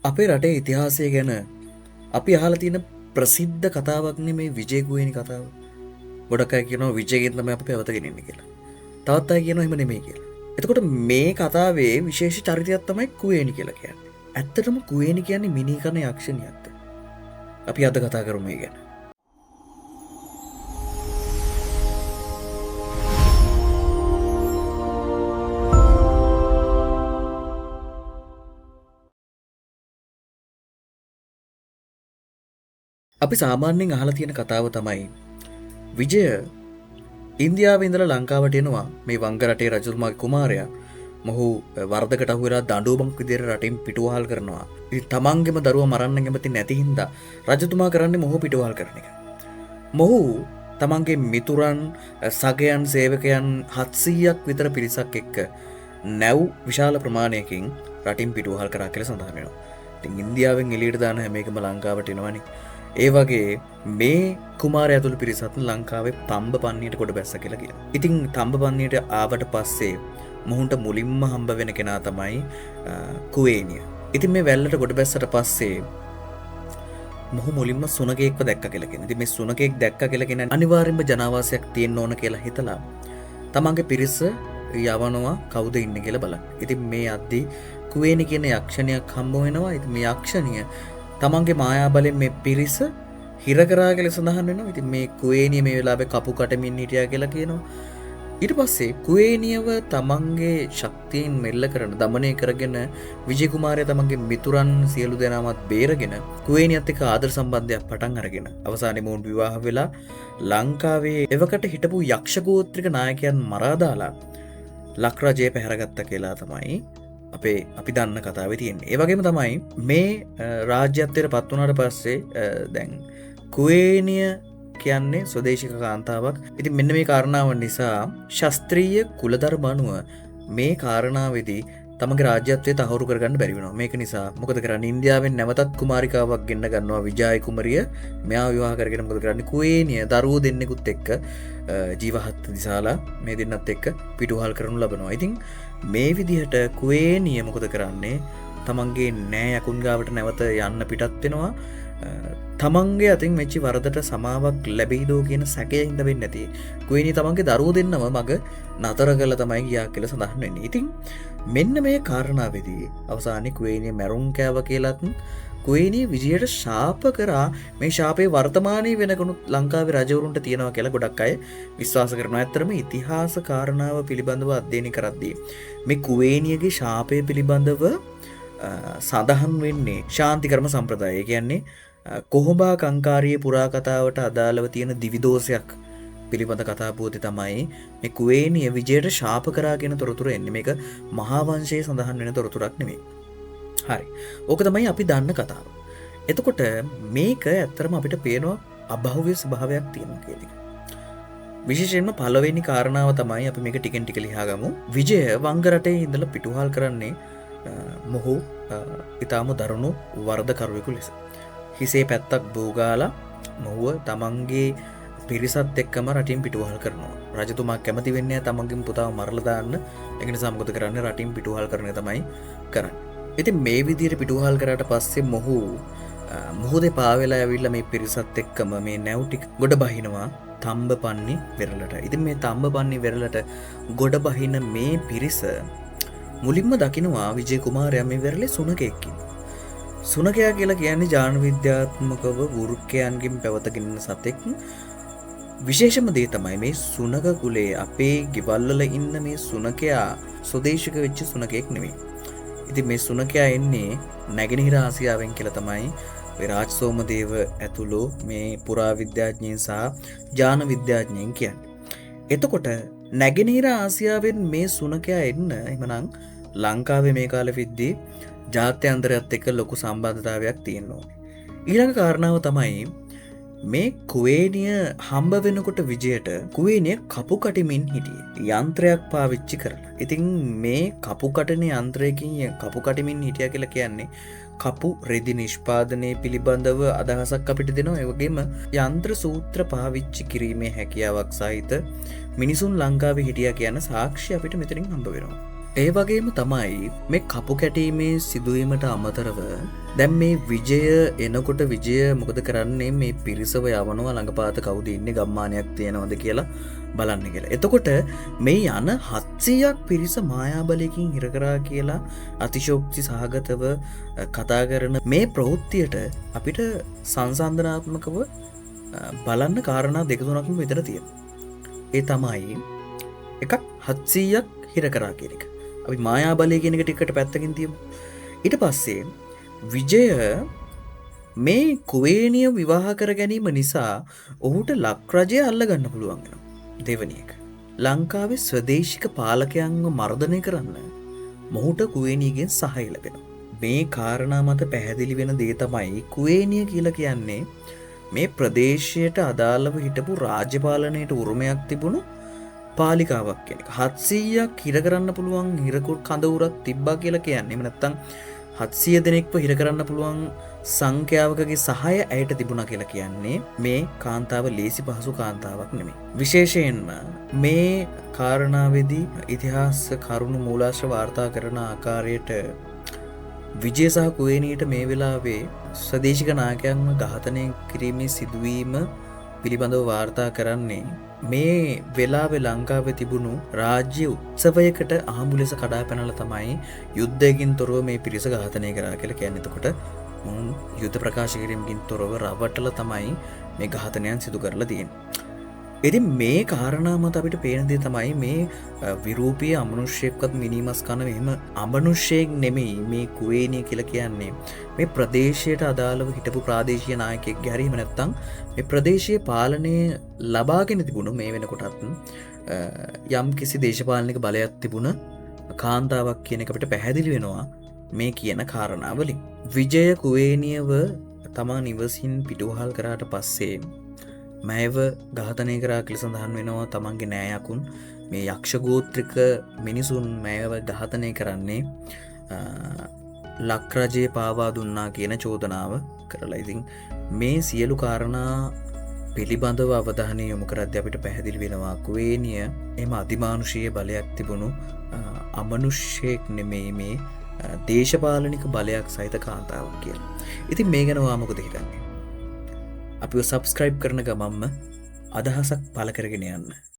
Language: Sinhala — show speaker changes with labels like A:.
A: අපේ රටේ ඉතිහාසය ගැන අපි අහලා තියෙන ප්‍රසිද්ධ කතාවක්නේ මේ විජය කුවේණි කතාව. ගොඩක් අය කියනවා විජයගෙන් තමයි අපි පැවතගෙන ඉන්නේ කියලා. තවත් අය කියනවා එහෙම නෙමෙයි කියලා. එතකොට මේ කතාවේ විශේෂ චරිතයක් තමයි කුවේණි කියලා කියන්නේ. ඇත්තටම කුවේණි කියන්නේ මිනීකරන යක්ෂණියක්ද? අපි අද කතා කරමු මේ ගැන. අපි සාමාන්‍යයෙන් අහලා තියෙන කතාව තමයි විජය ඉන්දියාවේ ඉඳලා ලංකාවට එනවා මේ වංග රටේ රජතුමාගේ කුමාරයා. මොහු වරදකට අහු වෙලා දඬුවමක් විදියට රටින් පිටුවහල් කරනවා. ඉතින් තමන්ගේම දරුවා මරන්න කැමති නැති හින්දා රජතුමා කරන්නේ මොහු පිටුවහල් කරන එක. මොහු තමන්ගේ මිතුරන්, සගයන්, සේවකයන් 700ක් විතර පිරිසක් එක්ක නැව් විශාල ප්‍රමාණයකින් රටින් පිටුවහල් කරා කියලා සඳහන් වෙනවා. ඉතින් ඉන්දියාවෙන් එළියට දාන හැම එකම ලංකාවට එනවනේ. ඒ වගේ මේ කුමාරයා ඇතුළු පිරිසත් ලංකාවේ තම්බ පන්නියට කොට බැස්ස කියලා කියනවා. ඉතින් තම්බ පන්නියට ආවට පස්සේ මොහුන්ට මුලින්ම හම්බ වෙන කෙනා තමයි කුවේණිය. ඉතින් මේ වැල්ලට කොට බැස්සට පස්සේ මොහු මුලින්ම සුනකෙක්ව දැක්ක කියලා කියනවා. ඉතින් මේ සුනකෙක් දැක්ක කියලා කියන අනිවාර්යයෙන්ම ජනාවාසයක් තියෙන්න ඕන කියලා හිතලා තමන්ගේ පිරිස යවනවා කවුද ඉන්නේ කියලා බලන්න. ඉතින් මේ අද්දි කුවේණි කියන යක්ෂණියක් හම්බ වෙනවා. ඉතින් මේ යක්ෂණිය තමන්ගේ මායා බලෙන් මේ පිරිස හිර කරා කියලා සඳහන් වෙනවා. ඉතින් මේ කුවේණිය මේ වෙලාවේ කපු කටමින් හිටියා කියලා කියනවා. ඊට පස්සේ කුවේණියව තමන්ගේ ශක්තියෙන් මෙල්ල කරන දමනය කරගෙන විජය කුමාරයා තමන්ගේ මිතුරන් සියලු දෙනාමත් බේරගෙන කුවේණියත් එක්ක ආදර සම්බන්ධයක් පටන් අරගෙන අවසානයේ මොවුන් විවාහ වෙලා ලංකාවේ එවකට හිටපු යක්ෂ ගෝත්‍රික නායකයන් මරා දාලා ලක් රජය පැහැරගත්තා කියලා තමයි අපි දන්න කතාවේ තියෙන්නේ. ඒ වගේම තමයි මේ රාජ්‍යත්වයට පත් වුණාට පස්සේ දැන් කුවේණිය කියන්නේ ස්වදේශික කාන්තාවක්. ඉතින් මෙන්න මේ කාරණාව නිසා ශාස්ත්‍රීය කුලධර්ම අනුව මේ කාරණාවේදී තමගේ රාජ්‍යත්වය තහවුරු කරගන්න බැරි වෙනවා. මේක නිසා මොකද කරන්නේ? ඉන්දියාවෙන් නැවතත් කුමාරිකාවක් ගෙන්න ගන්නවා විජය කුමරිය. මෙයා විවාහ කරගෙන මොකද කරන්නේ? කුවේණිය දරුවෝ දෙන්නෙකුත් එක්ක ජීවහත් දිසාලා මේ දෙන්නත් එක්ක පිටුවහල් කරනු ලබනවා. ඉතින් මේ විදිහට කුවේණිය මොකද කරන්නේ? තමන්ගේ නෑ යකුන් ගාවට නැවත යන්න පිටත් වෙනවා. තමන්ගේ අතින් වෙච්ච වරදට සමාවක් ලැබෙයිදෝ කියන සැකය හින්දා වෙන්නේ නැති. කුවේණිය තමන්ගේ දරුවෝ දෙන්නම මග නතර කළා තමයි ගියා කියලා සඳහන් වෙන්නේ. ඉතින් මෙන්න මේ කාරණාවේදී අවසානයේ කුවේණිය මැරුම් කෑවා කියලාත් කුවේණිය විජයට ශාප කරා. මේ ශාපේ වර්තමානයේ වෙනකනුත් ලංකාවේ රජවරුන්ට තියෙනවා කියලා ගොඩක් අය විශ්වාස කරනවා. ඇත්තටම ඉතිහාස කාරණාව පිළිබඳව අධ්‍යයනය කරද්දී මේ කුවේණියගේ ශාපය පිළිබඳව සඳහන් වෙන්නේ ශාන්තිකර්ම සම්ප්‍රදාය. ඒ කියන්නේ කොහොඹා කංකාරියේ පුරාකතාවට අදාළව තියෙන දිවිදෝෂයක් පිළිබඳ කතා පුවතේ තමයි මේ කුවේණිය විජයට ශාප කරා කියන තොරතුර එන්නේ. මේක මහා වංශයේ සඳහන් වෙන තොරතුරක් නෙමෙයි. හරි. ඕක තමයි අපි දන්න කතාව. එතකොට මේක ඇත්තටම අපිට පේනවා අභෞවිය ස්වභාවයක් තියෙනවා කියන එක. විශේෂයෙන්ම පළවෙනි කාරණාව තමයි අපි මේක ටිකෙන් ටික ලියා ගමු. විජය වංග රටේ ඉඳලා පිටුවහල් කරන්නේ මොහු ඊටාම දරුණු වරදකරුවෙකු ලෙස. හිසේ පැත්තක් බෝගාලා මොහුව තමන්ගේ පිරිසත් එක්කම රටින් පිටුවහල් කරනවා. රජතුමා කැමති වෙන්නේ තමන්ගේ පුතාව මරලා දාන්න. ඒක නිසා මොකද කරන්නේ? රටින් පිටුවහල් කරන එක තමයි කරන්නේ. ඉතින් මේ විදිහට පිටුවහල් කරාට පස්සේ මොහු මුහුදේ පාවෙලා ඇවිල්ලා මේ පිරිසත් එක්කම මේ නැව් ටික ගොඩ බහිනවා තම්බපන්නි වෙරළට. ඉතින් මේ තම්බපන්නි වෙරළට ගොඩ බහින මේ පිරිස මුලින්ම දකිනවා විජය කුමාරයා මේ වෙරළේ සුනකයෙක් ඉන්නවා. සුනකයා කියලා කියන්නේ ජාන විද්‍යාත්මකව වෘක්කයන්ගෙන් පැවතගෙන ඉන්න සතෙක්. විශේෂම දේ තමයි මේ සුනක කුලේ අපේ ගෙවල් වල ඉන්න මේ සුනකයා ස්වදේශික වෙච්ච සුනකයෙක් නෙමෙයි. ඉතින් මේ සුනකයා එන්නේ නැගෙනහිර ආසියාවෙන් කියලා තමයි රාජ් සෝමදේව ඇතුළු මේ පුරාවිද්‍යාඥයින් සහ ජාන විද්‍යාඥයින් කියන්නේ. එතකොට නැගෙනහිර ආසියාවෙන් මේ සුනකයා එන්න එහෙමනම් ලංකාවේ මේ කාලෙ විද්දී ජාත්‍යන්තරයත් එක්ක ලොකු සම්බන්ධතාවයක් තියෙනවා. ඊළඟ කාරණාව තමයි මේ කුවේණිය හම්බ වෙනකොට විජයට කුවේණිය කපු කටිමින් හිටියේ. යන්ත්‍රයක් පාවිච්චි කරලා. ඉතින් මේ කපු කටන යන්ත්‍රයකින් කපු කටිමින් හිටියා කියලා කියන්නේ කපු රෙදි නිෂ්පාදනය පිළිබඳව අදහසක් අපිට දෙනවා. ඒ වගේම යන්ත්‍ර සූත්‍ර පාවිච්චි කිරීමේ හැකියාවක් සහිත මිනිසුන් ලංකාවේ හිටියා කියන සාක්ෂි අපිට මෙතනින් හම්බ වෙනවා. ඒ වගේම තමයි මේ කපු කැටීමේ සිදුවීමට අමතරව දැන් මේ විජය එනකොට විජය මොකද කරන්නේ මේ පිරිසව යවනවා ළඟපාත කවුද ඉන්නේ ගම්මානයක් තියෙනවද කියලා බලන්න කියලා. එතකොට මේ යන 700ක් පිරිස මායාබලයකින් හිර කරා කියලා අතිශෝක්ති සහගතව කතා කරන මේ ප්‍රවෘත්තියට අපිට සංසන්දනාත්මකව බලන්න කාරණා දෙක තුනක්ම විතර තියෙනවා. ඒ තමයි එකක් 700ක් හිර කරා කියන එක. අපි මායාබලය කියන එක ටිකට පැත්තකින් තියමු. ඊට පස්සේ විජය මේ කුවේනිය විවාහ කර ගැනීම නිසා ඔහුට ලක්රජය අල්ලගන්න පුළුවන් වෙනවා. දෙවැනි එක. ලංකාවේ ස්වදේශික පාලකයන්ව මර්ධනය කරන්න මොහුට කුවේනියගෙන් සහාය ලැබෙනවා. මේ කාරණා මත පැහැදිලි වෙන දේ තමයි කුවේනිය කියලා කියන්නේ මේ ප්‍රදේශයට අදාළව හිටපු රාජ්‍ය පාලනයට උරුමයක් තිබුණු පාලිකාවක් කියන එක. 700ක් හිර කරන්න පුළුවන් හිරකුත් කඳවුරක් තිබ්බා කියලා කියන්නේ. එහෙම නැත්නම් 700 දෙනෙක්ව හිර කරන්න පුළුවන් සංඛ්‍යාවකගේ සහාය ඇයට තිබුණා කියලා කියන්නේ මේ කාන්තාව ලේසි පහසු කාන්තාවක් නෙමෙයි. විශේෂයෙන්ම මේ කාරණාවේදී ඉතිහාස කරුණු මූලාශ්‍ර වාර්තා කරන ආකාරයට විජය සහ කුවේනියට මේ වෙලාවේ ස්වදේශික නායකයන්ව ඝාතනය කිරීමේ සිදුවීම පිළිබඳව වාර්තා කරන්නේ මේ වෙලාවේ ලංකාවේ තිබුණු රාජ්‍ය උත්සවයකට අහඹු ලෙස කඩා පැනලා තමයි යුද්ධයකින් තොරව මේ පිරිස ඝාතනය කරා කියලා කියන්නේ. එතකොට යුද්ධ ප්‍රකාශ කිරීමකින් තොරව රවට්ටලා තමයි මේ ඝාතනයන් සිදු කරලා තියෙන්නේ. ඉතින් මේ කාරණා මත අපිට පේන දේ තමයි මේ විරූපීය අමනුෂ්‍යයෙක්වත් මිනිමස් කන මෙහෙම අමනුෂ්‍යයෙක් නෙමෙයි මේ කුවේනිය කියලා කියන්නේ. මේ ප්‍රදේශයට අදාළව හිටපු ප්‍රාදේශීය නායකයෙක්ගේ හරි එහෙම නැත්නම් මේ ප්‍රදේශීය පාලනය ලබාගෙන තිබුණු මේ වෙනකොටත් යම් කිසි දේශපාලනික බලයක් තිබුණ කාන්තාවක් කියන එක අපිට පැහැදිලි වෙනවා මේ කියන කාරණාවලින්. විජය කුවේනියව තමා නිවසින් පිටුවහල් කරාට පස්සේ මෑව ඝාතනය කරා කියලා සඳහන් වෙනවා. තමන්ගේ නෑයකුන් මේ යක්ෂ ගෝත්‍රික මිනිසුන් මෑව ඝාතනය කරන්නේ ලක්රජයේ පාවා දුන්නා කියන චෝදනාව කරලා. ඉතින් මේ සියලු කාරණා පිළිබඳව අවධානය යොමු කරද්දී අපිට පැහැදිලි වෙනවා කුවේනිය එම අතිමානුෂීය බලයක් තිබුණු අමනුෂ්‍යයෙක් නෙමෙයි මේ දේශපාලනික බලයක් සහිත කාන්තාවක් කියලා. ඉතින් මේ ගැන ඔයා මොකද හිතන්නේ? අපිව සබ්ස්ක්‍රයිබ් කරන ගමන්ම අදහසක් පළ කරගෙන යන්න.